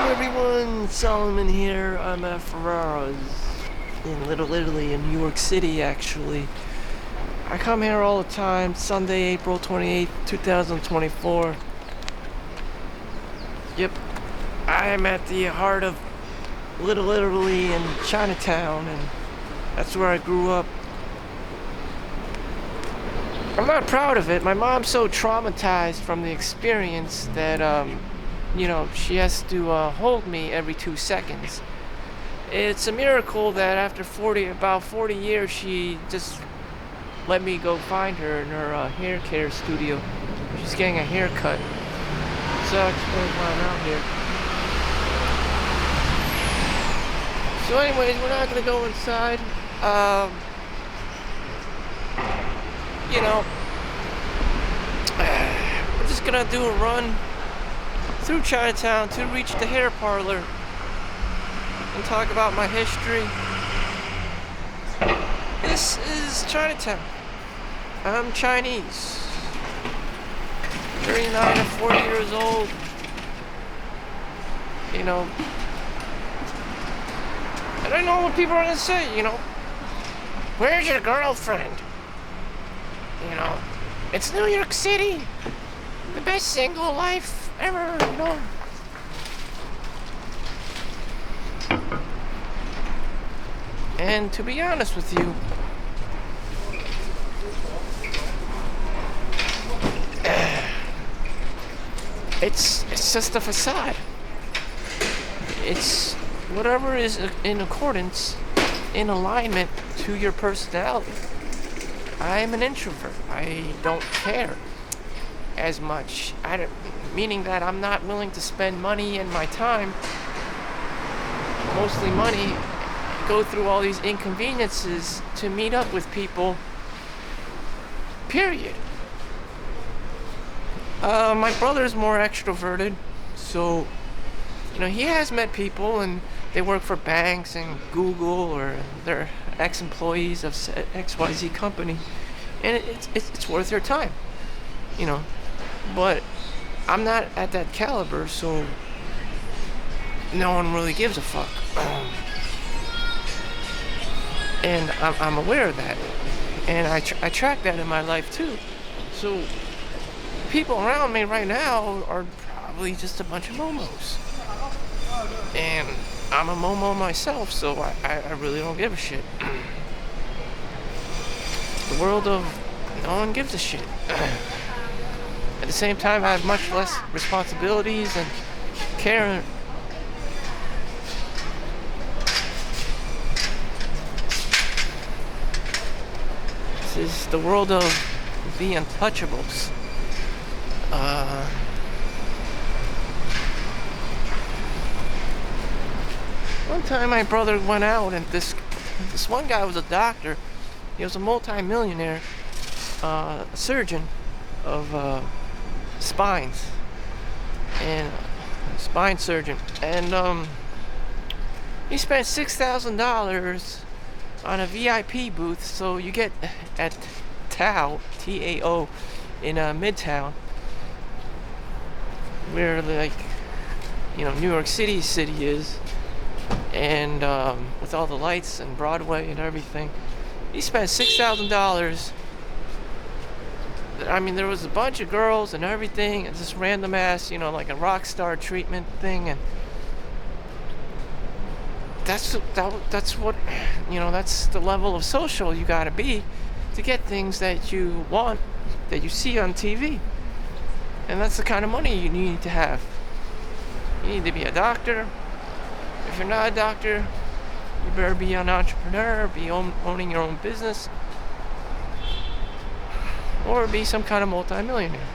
everyone, Solomon here. I'm at Ferrara's in Little Italy in New York City, actually. I come here all the time, Sunday, April 28th, 2024. Yep, I am at the heart of Little Italy in Chinatown, and that's where I grew up. I'm not proud of it. My mom's so traumatized from the experience that, she has to hold me every 2 seconds. It's a miracle that after about 40 years, she just let me go find her in her hair care studio. She's getting a haircut. So I'll explain why I'm out here. So anyways, we're not going to go inside. We're just going to do a run through Chinatown to reach the hair parlor and talk about my history. This is Chinatown. I'm Chinese. 39 or 40 years old. And I know what people are gonna say, where's your girlfriend? It's New York City. The best single life ever, And to be honest with you, it's just a facade. It's whatever is in accordance, in alignment to your personality. I'm an introvert. I don't care as much. Meaning that I'm not willing to spend money and my time, mostly money, go through all these inconveniences to meet up with people, period. My brother's more extroverted, so, he has met people and they work for banks and Google, or they're ex-employees of XYZ company, and it's worth their time, but I'm not at that caliber, so no one really gives a fuck. And I'm aware of that, and I track that in my life too. So people around me right now are probably just a bunch of momos, and I'm a momo myself, so I really don't give a shit. The world of no one gives a shit. At the same time, I have much less responsibilities and care. This is the world of the untouchables. One time my brother went out, and this one guy was a doctor. He was a multi-millionaire surgeon of spines, and spine surgeon, and he spent $6,000 on a VIP booth. So you get at Tao, T-A-O, in Midtown, where New York City is, and with all the lights and Broadway and everything. He spent $6,000. There was a bunch of girls and everything, and this random ass, like a rock star treatment thing, and that's what, that's the level of social you gotta be to get things that you want, that you see on TV. And that's the kind of money you need to have. You need to be a doctor. If you're not a doctor, you better be an entrepreneur, be owning your own business, or be some kind of multi-millionaire.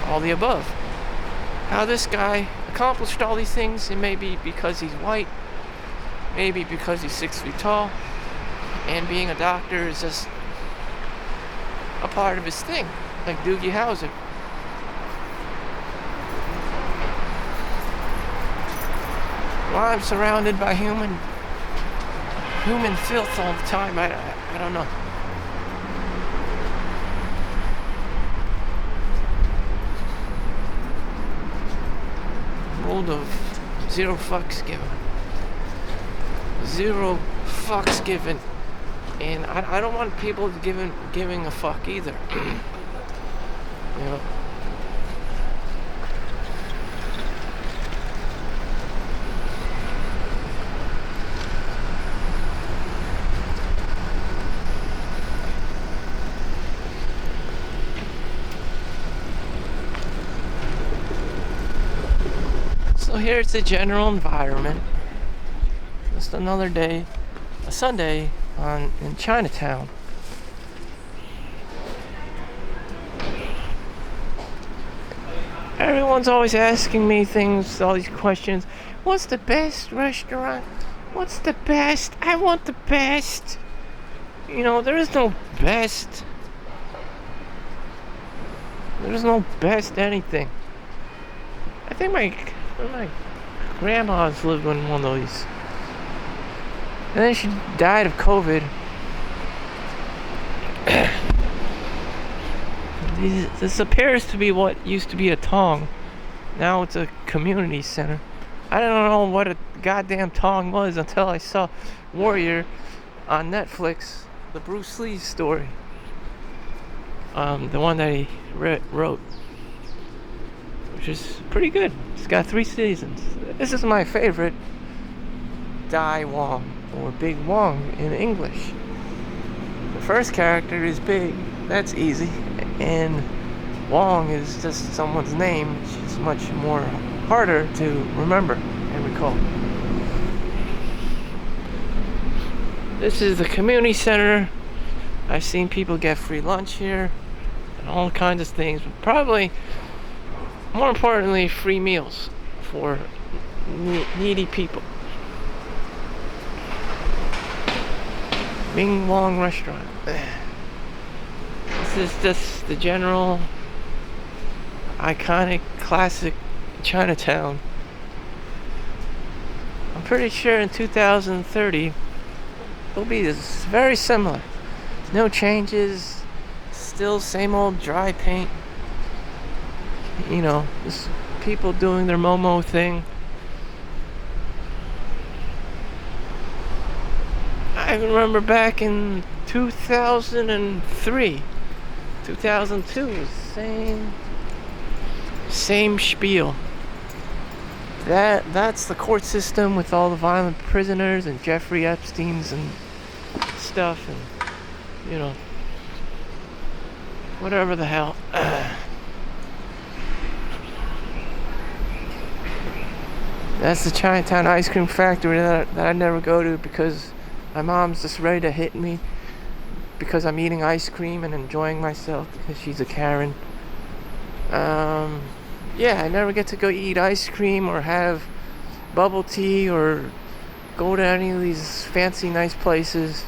All the above. How this guy accomplished all these things, it may be because he's white, maybe because he's 6 feet tall, and being a doctor is just a part of his thing, like Doogie Howser. Well, I'm surrounded by human filth all the time. I don't know. household of zero fucks given. Zero fucks given. And I don't want people giving a fuck either. You know. So here's the general environment. Just another day, a Sunday in Chinatown. Everyone's always asking me things, all these questions. What's the best restaurant? What's the best? I want the best. You know, there is no best. There's no best anything. I think my grandma's lived in one of these. And then she died of COVID. This appears to be what used to be a Tong. Now it's a community center. I don't know what a goddamn Tong was until I saw Warrior on Netflix, the Bruce Lee story. The one that he wrote. Which is pretty good. It's got 3 seasons. This is my favorite. Dai Wong, or Big Wong in English. The first character is Big. That's easy. And Wong is just someone's name, which is much more harder to remember and recall. This is the community center. I've seen people get free lunch here and all kinds of things, but probably more importantly, free meals for needy people. Ming Wong restaurant. This is just the general iconic classic Chinatown. I'm pretty sure in 2030 it'll be this very similar. No changes, still same old dry paint. You know, just people doing their Momo thing. I remember back in 2003, 2002, same spiel. That's the court system with all the violent prisoners and Jeffrey Epstein's and stuff, and you know, whatever the hell. That's the Chinatown ice cream factory that I never go to because my mom's just ready to hit me because I'm eating ice cream and enjoying myself because she's a Karen. Yeah, I never get to go eat ice cream or have bubble tea or go to any of these fancy nice places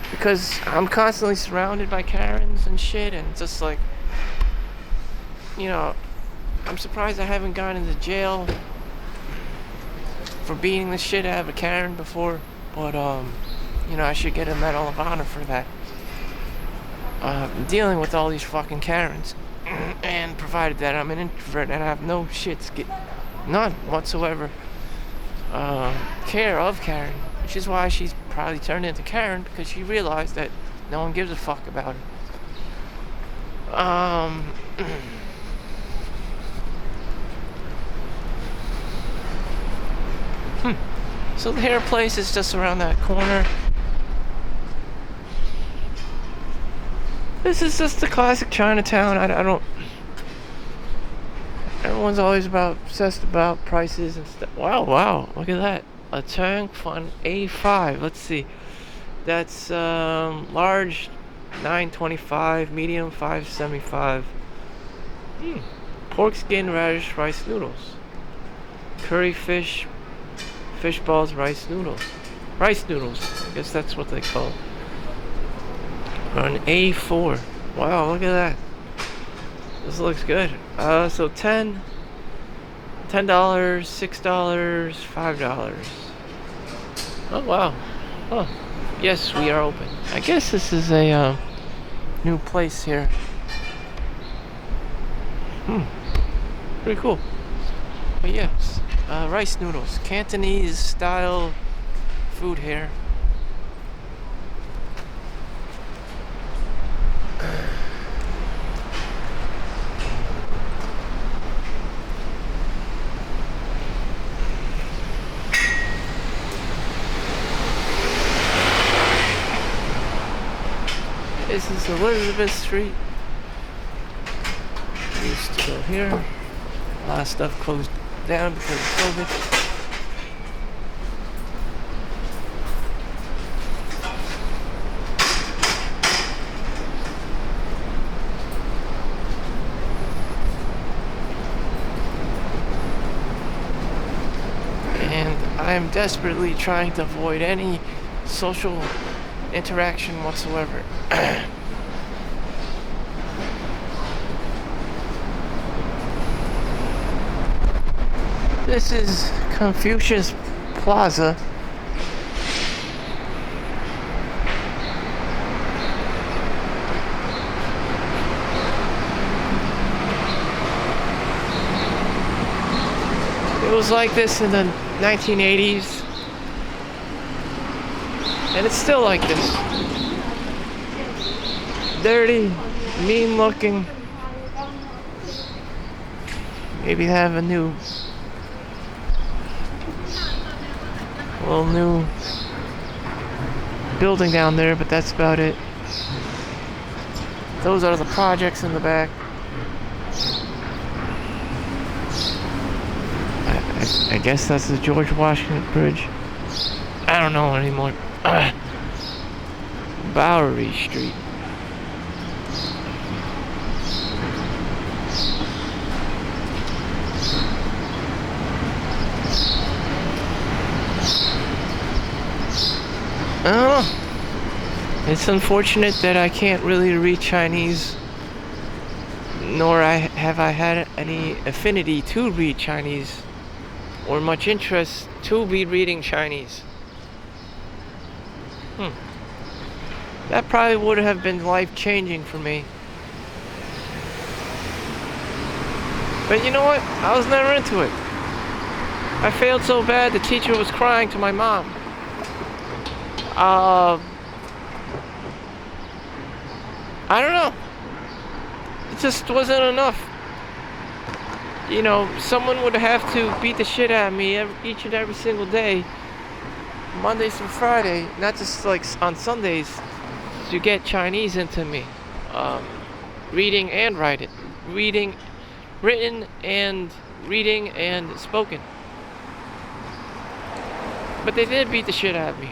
because I'm constantly surrounded by Karens and shit, and it's just like, you know, I'm surprised I haven't gone into jail for beating the shit out of a Karen before, but you know, I should get a Medal of Honor for that. Dealing with all these fucking Karens, and provided that I'm an introvert and I have no shits, none whatsoever, care of Karen, which is why she's probably turned into Karen, because she realized that no one gives a fuck about her. So the hair place is just around that corner. This is just the classic Chinatown. I don't. Everyone's always obsessed about prices and stuff. Wow, look at that. A Chang Fun A5. Let's see. That's large $9.25, medium $5.75. Pork skin, radish, rice noodles. Curry fish balls, rice noodles. Rice noodles. I guess that's what they call it. An A4. Wow, look at that. This looks good. So $10, $6, $5. Oh wow. Oh, yes, we are open. I guess this is a new place here. Pretty cool. But yes. rice noodles, Cantonese style food here. This is Elizabeth Street. We used to go here. A lot of stuff closed down because of COVID. And I am desperately trying to avoid any social interaction whatsoever. This is Confucius Plaza. It was like this in the 1980s, and it's still like this. Dirty, mean looking. Maybe have a little new building down there, but that's about it. Those are the projects in the back. I guess that's the George Washington Bridge. I don't know anymore. Bowery Street. I don't know. It's unfortunate that I can't really read Chinese, nor have I had any affinity to read Chinese, or much interest to be reading Chinese. That probably would have been life-changing for me. But you know what? I was never into it. I failed so bad the teacher was crying to my mom. I don't know. It just wasn't enough. You know, someone would have to beat the shit out of me each and every single day, Monday through Friday, not just like on Sundays, to get Chinese into me. Reading and writing. Written and reading and spoken. But they did beat the shit out of me.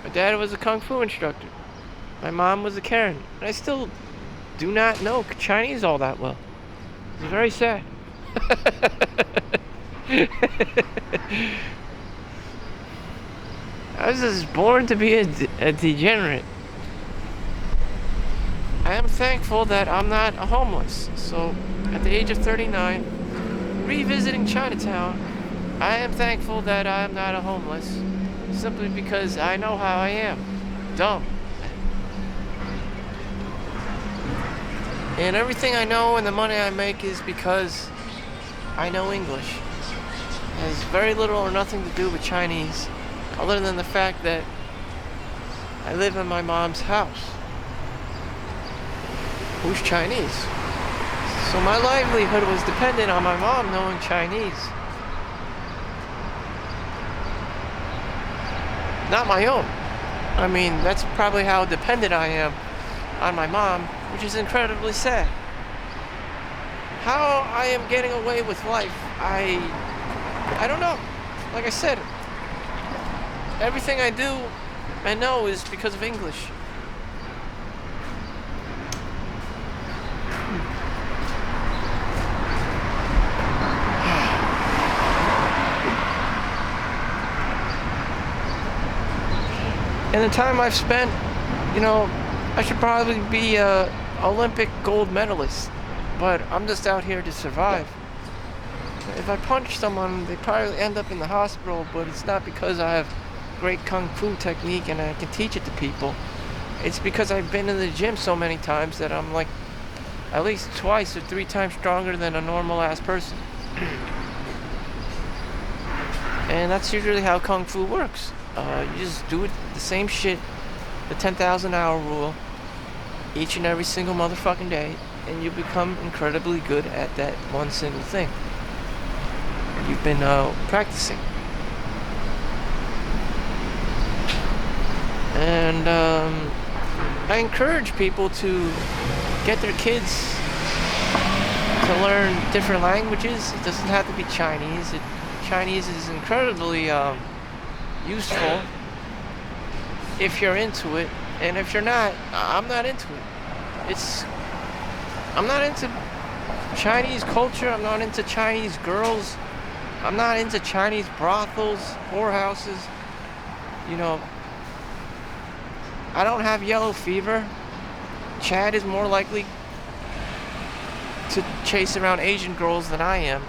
My dad was a kung fu instructor. My mom was a Karen. And I still do not know Chinese all that well. It's very sad. I was just born to be a degenerate. I am thankful that I'm not a homeless. So, at the age of 39, revisiting Chinatown, I am thankful that I'm not a homeless. Simply because I know how I am. Dumb. And everything I know and the money I make is because I know English. It has very little or nothing to do with Chinese, other than the fact that I live in my mom's house, who's Chinese. So my livelihood was dependent on my mom knowing Chinese. Not my own. I mean, that's probably how dependent I am on my mom, which is incredibly sad. How I am getting away with life, I don't know. Like I said, everything I do and know is because of English. And the time I've spent, you know, I should probably be a Olympic gold medalist, but I'm just out here to survive. If I punch someone, they probably end up in the hospital, but it's not because I have great kung fu technique and I can teach it to people. It's because I've been in the gym so many times that I'm like at least twice or 3 times stronger than a normal ass person. And that's usually how Kung Fu works. You just do it, the same shit, the 10,000 hour rule, each and every single motherfucking day, and you become incredibly good at that one single thing you've been practicing. And I encourage people to get their kids to learn different languages. It doesn't have to be Chinese. Chinese is incredibly useful if you're into it, and if you're not, I'm not into it. I'm not into Chinese culture. I'm not into Chinese girls. I'm not into Chinese brothels, whorehouses. You know, I don't have yellow fever. Chad is more likely to chase around Asian girls than I am.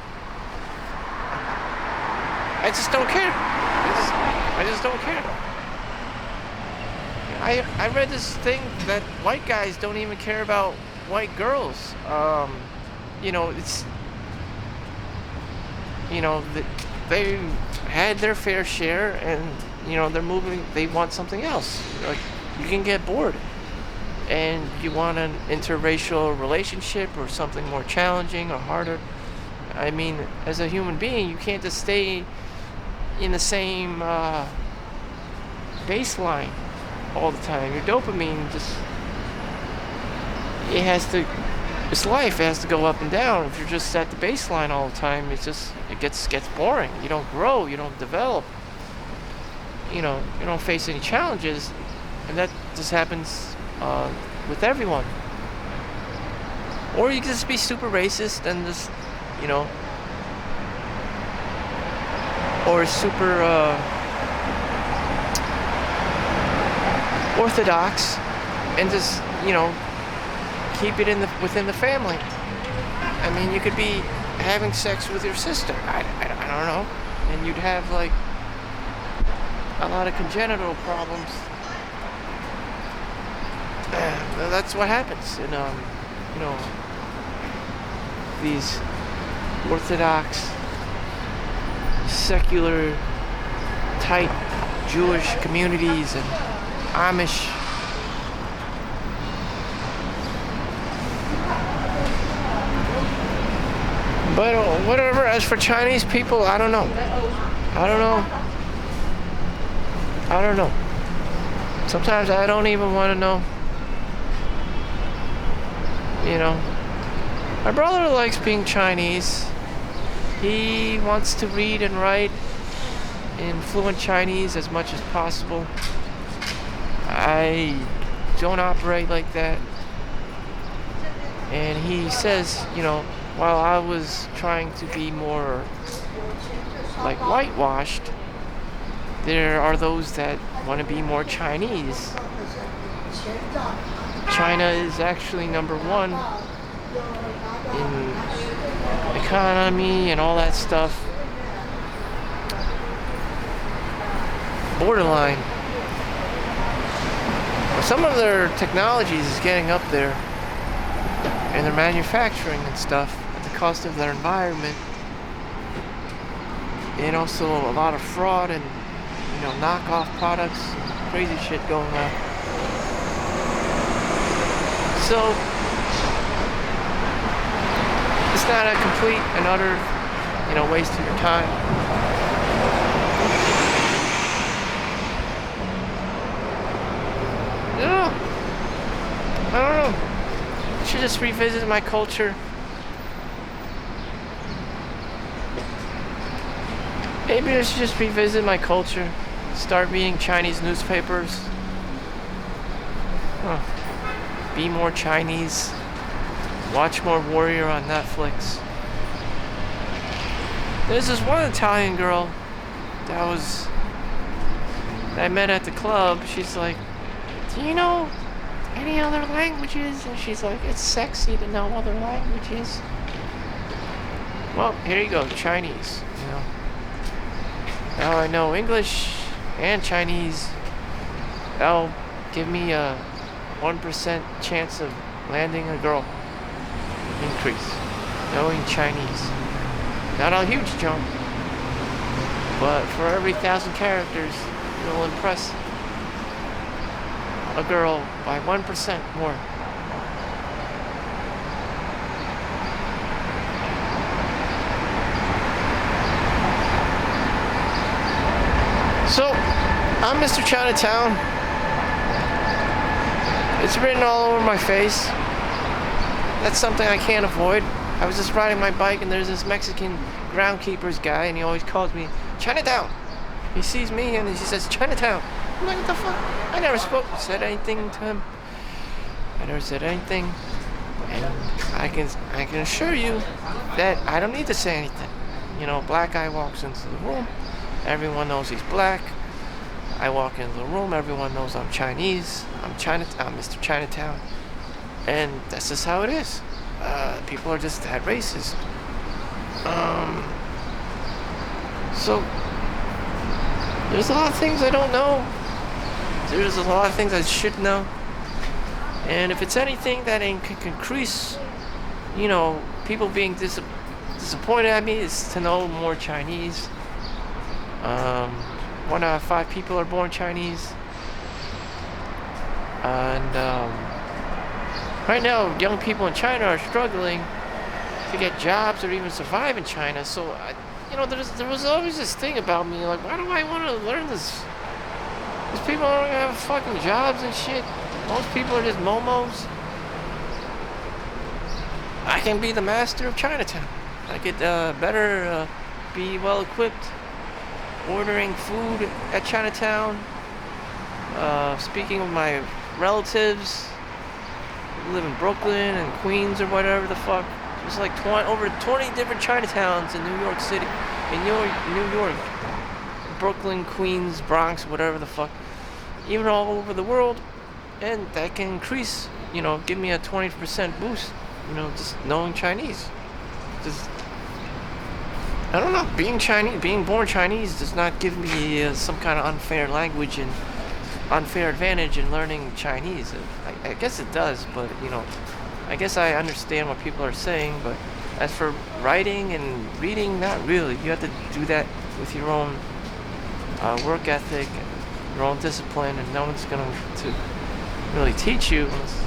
I just don't care. I just don't care. I read this thing that white guys don't even care about white girls. It's, they had their fair share, and they're moving. They want something else. Like, you can get bored, and you want an interracial relationship or something more challenging or harder. I mean, as a human being, you can't just stay in the same baseline all the time. Your dopamine it's life. It has to go up and down. If you're just at the baseline all the time, it gets boring. You don't grow. You don't develop. You don't face any challenges, and that just happens with everyone. Or you can just be super racist and just, or super orthodox, and just keep it within the family. I mean, you could be having sex with your sister. I don't know, and you'd have like a lot of congenital problems. That's what happens in these orthodox, secular, tight Jewish communities and Amish. But whatever. As for Chinese people, I don't know. Sometimes I don't even want to know. My brother likes being Chinese. He wants to read and write in fluent Chinese as much as possible. I don't operate like that. And he says, while I was trying to be more like whitewashed, there are those that want to be more Chinese. China is actually number one in economy and all that stuff. Borderline. Some of their technologies is getting up there, and their manufacturing and stuff at the cost of their environment, and also a lot of fraud and knockoff products, crazy shit going on. So it's not a complete and utter waste of your time. I don't know. I should just revisit my culture. Maybe I should just revisit my culture. Start reading Chinese newspapers. Be more Chinese. Watch more Warrior on Netflix. There's this one Italian girl that I met at the club. She's like, do you know any other languages? And she's like, it's sexy to know other languages. Well, here you go, Chinese. Now I know English and Chinese. That'll give me a 1% chance of landing a girl. Increase. Knowing Chinese. Not a huge jump, But for every 1,000 characters, you'll impress a girl by 1% more. So, I'm Mr. Chinatown. It's written all over my face. That's something I can't avoid. I was just riding my bike and there's this Mexican groundkeepers guy and he always calls me Chinatown. He sees me and he says Chinatown. I'm like, what the fuck? I never said anything to him. I never said anything. And I can assure you that I don't need to say anything. You know, black guy walks into the room. Everyone knows he's black. I walk into the room. Everyone knows I'm Chinese. I'm Mr. Chinatown. And that's just how it is. People are just that racist. So there's a lot of things I don't know. There's a lot of things I should know. And if it's anything that can increase, you know, people being disappointed at me, is to know more Chinese. 1 out of 5 people are born Chinese. And right now, young people in China are struggling to get jobs or even survive in China. So, there was always this thing about me, like, why do I want to learn this? These people don't have fucking jobs and shit. Most people are just momos. I can be the master of Chinatown. I could better be well equipped, ordering food at Chinatown, speaking with my relatives who live in Brooklyn and Queens or whatever the fuck. There's like over 20 different Chinatowns in New York City, in New York, Brooklyn, Queens, Bronx, whatever the fuck, even all over the world, and that can increase, give me a 20% boost, just knowing Chinese. Just, I don't know, being born Chinese does not give me some kind of unfair language and unfair advantage in learning Chinese. I guess it does, but I guess I understand what people are saying, but as for writing and reading, not really. You have to do that with your own work ethic and your own discipline, and no one's going to really teach you unless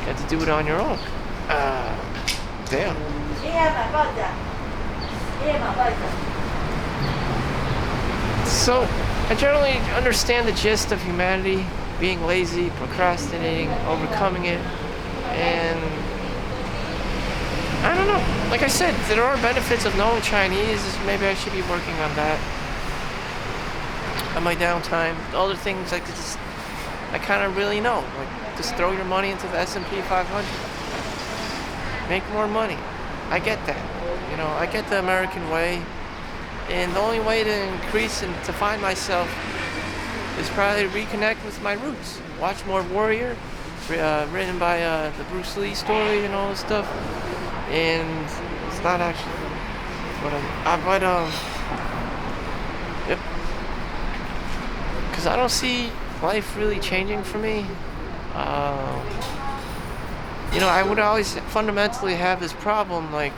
you have to do it on your own. Damn. So, I generally understand the gist of humanity, being lazy, procrastinating, overcoming it, and I don't know. Like I said, there are benefits of knowing Chinese. Maybe I should be working on that on my downtime. Other things I kind of really know, like just throw your money into the S&P 500, make more money. I get that. I get the American way, and the only way to increase and to find myself is probably to reconnect with my roots. Watch more Warrior, written by the Bruce Lee story and all this stuff. And it's not actually what yep. Because I don't see life really changing for me. I would always fundamentally have this problem, like,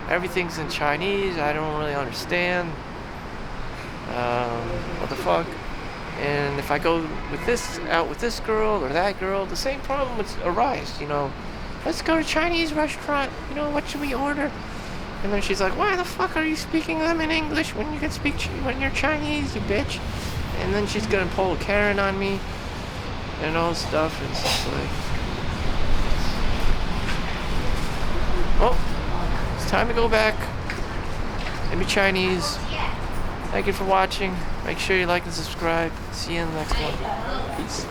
everything's in Chinese, I don't really understand. What the fuck? And if I go out with this girl or that girl, the same problem would arise, Let's go to a Chinese restaurant, what should we order? And then she's like, why the fuck are you speaking them in English when you can speak when you're Chinese, you bitch? And then she's gonna pull a Karen on me and all this stuff, and it's just like, well, it's time to go back and be Chinese. Thank you for watching. Make sure you like and subscribe. See you in the next one. Peace.